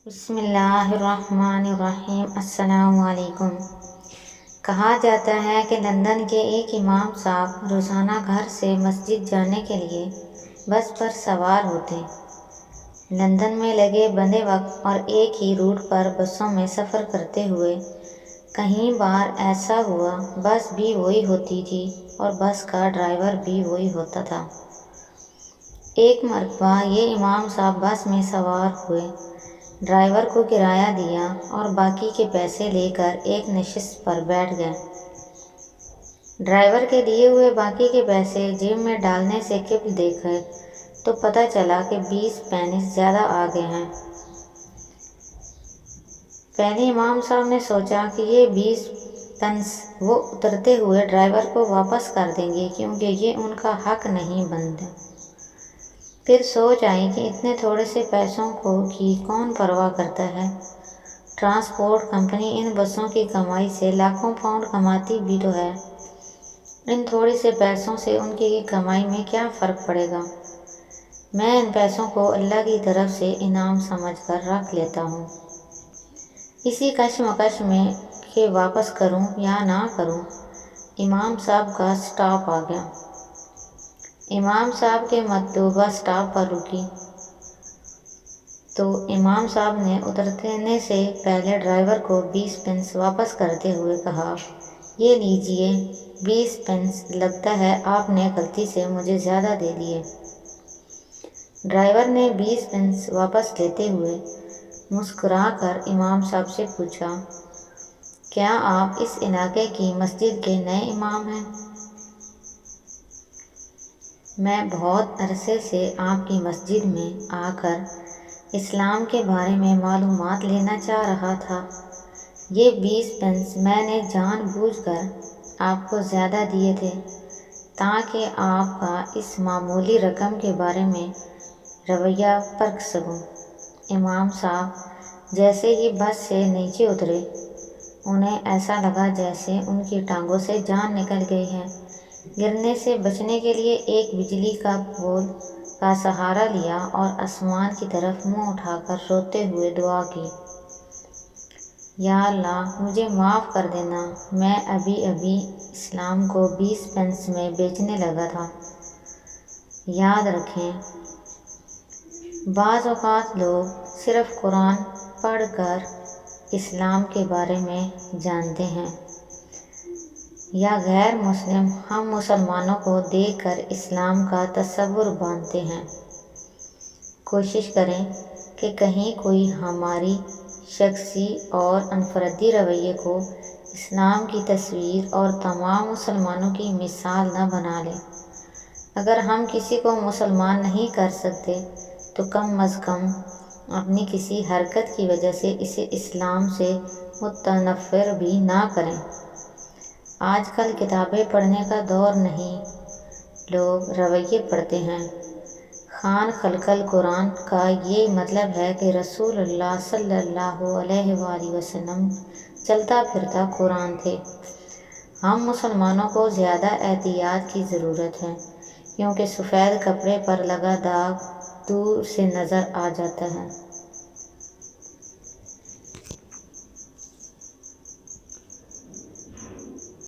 بسم اللہ الرحمن الرحیم۔ السلام علیکم۔ کہا جاتا ہے کہ لندن کے ایک امام صاحب روزانہ گھر سے مسجد جانے کے لیے بس پر سوار ہوتے۔ لندن میں لگے بندے وقت اور ایک ہی روٹ پر بسوں میں سفر کرتے ہوئے کئی بار ایسا ہوا بس بھی وہی ہوتی تھی اور بس کا ڈرائیور بھی وہی ہوتا تھا۔ ایک مرتبہ یہ امام صاحب بس میں سوار ہوئے، ڈرائیور کو کرایہ دیا اور باقی کے پیسے لے کر ایک نشست پر بیٹھ گئے۔ ڈرائیور کے دیے ہوئے باقی کے پیسے جیب میں ڈالنے سے قبل دیکھے تو پتہ چلا کہ 20 پینس زیادہ آ گئے ہیں۔ پہلے امام صاحب نے سوچا کہ یہ 20 پینس وہ اترتے ہوئے ڈرائیور کو واپس کر دیں گے کیونکہ یہ ان کا حق نہیں بنتا۔ پھر سوچ آئی کہ اتنے تھوڑے سے پیسوں کی کون پرواہ کرتا ہے، ٹرانسپورٹ کمپنی ان بسوں کی کمائی سے لاکھوں پاؤنڈ کماتی بھی تو ہے، ان تھوڑے سے پیسوں سے ان کی کمائی میں کیا فرق پڑے گا، میں ان پیسوں کو اللہ کی طرف سے انعام سمجھ کر رکھ لیتا ہوں۔ اسی کشمکش میں کہ واپس کروں یا نہ کروں، امام صاحب کا سٹاپ آ گیا۔ امام صاحب کے مطلوبہ سٹاپ پر رکی تو امام صاحب نے اترنے سے پہلے ڈرائیور کو 20 پینس واپس کرتے ہوئے کہا، یہ لیجئے 20 پینس، لگتا ہے آپ نے غلطی سے مجھے زیادہ دے دیے۔ ڈرائیور نے 20 پینس واپس لیتے ہوئے مسکرا کر امام صاحب سے پوچھا، کیا آپ اس علاقے کی مسجد کے نئے امام ہیں؟ میں بہت عرصے سے آپ کی مسجد میں آ کر اسلام کے بارے میں معلومات لینا چاہ رہا تھا۔ یہ 20 پینس میں نے جان بوجھ کر آپ کو زیادہ دیے تھے تاکہ آپ کا اس معمولی رقم کے بارے میں رویہ پرکھ سکوں۔ امام صاحب جیسے ہی بس سے نیچے اترے، انہیں ایسا لگا جیسے ان کی ٹانگوں سے جان نکل گئی ہے۔ گرنے سے بچنے کے لیے ایک بجلی کا پول کا سہارا لیا اور آسمان کی طرف منہ اٹھا کر روتے ہوئے دعا کی، یا اللہ مجھے معاف کر دینا، میں ابھی اسلام کو 20 پینس میں بیچنے لگا تھا۔ یاد رکھیں، بعض اوقات لوگ صرف قرآن پڑھ کر اسلام کے بارے میں جانتے ہیں یا غیر مسلم ہم مسلمانوں کو دیکھ کر اسلام کا تصور باندھتے ہیں۔ کوشش کریں کہ کہیں کوئی ہماری شخصی اور انفرادی رویے کو اسلام کی تصویر اور تمام مسلمانوں کی مثال نہ بنا لیں۔ اگر ہم کسی کو مسلمان نہیں کر سکتے تو کم از کم اپنی کسی حرکت کی وجہ سے اسے اسلام سے متنفر بھی نہ کریں۔ آج کل کتابیں پڑھنے کا دور نہیں، لوگ رویے پڑھتے ہیں۔ خوان خلق القرآن کا یہ مطلب ہے کہ رسول اللہ صلی اللہ علیہ وآلہ وسلم چلتا پھرتا قرآن تھے۔ ہم مسلمانوں کو زیادہ احتیاط کی ضرورت ہے کیونکہ سفید کپڑے پر لگا داغ دور سے نظر آ جاتا ہے۔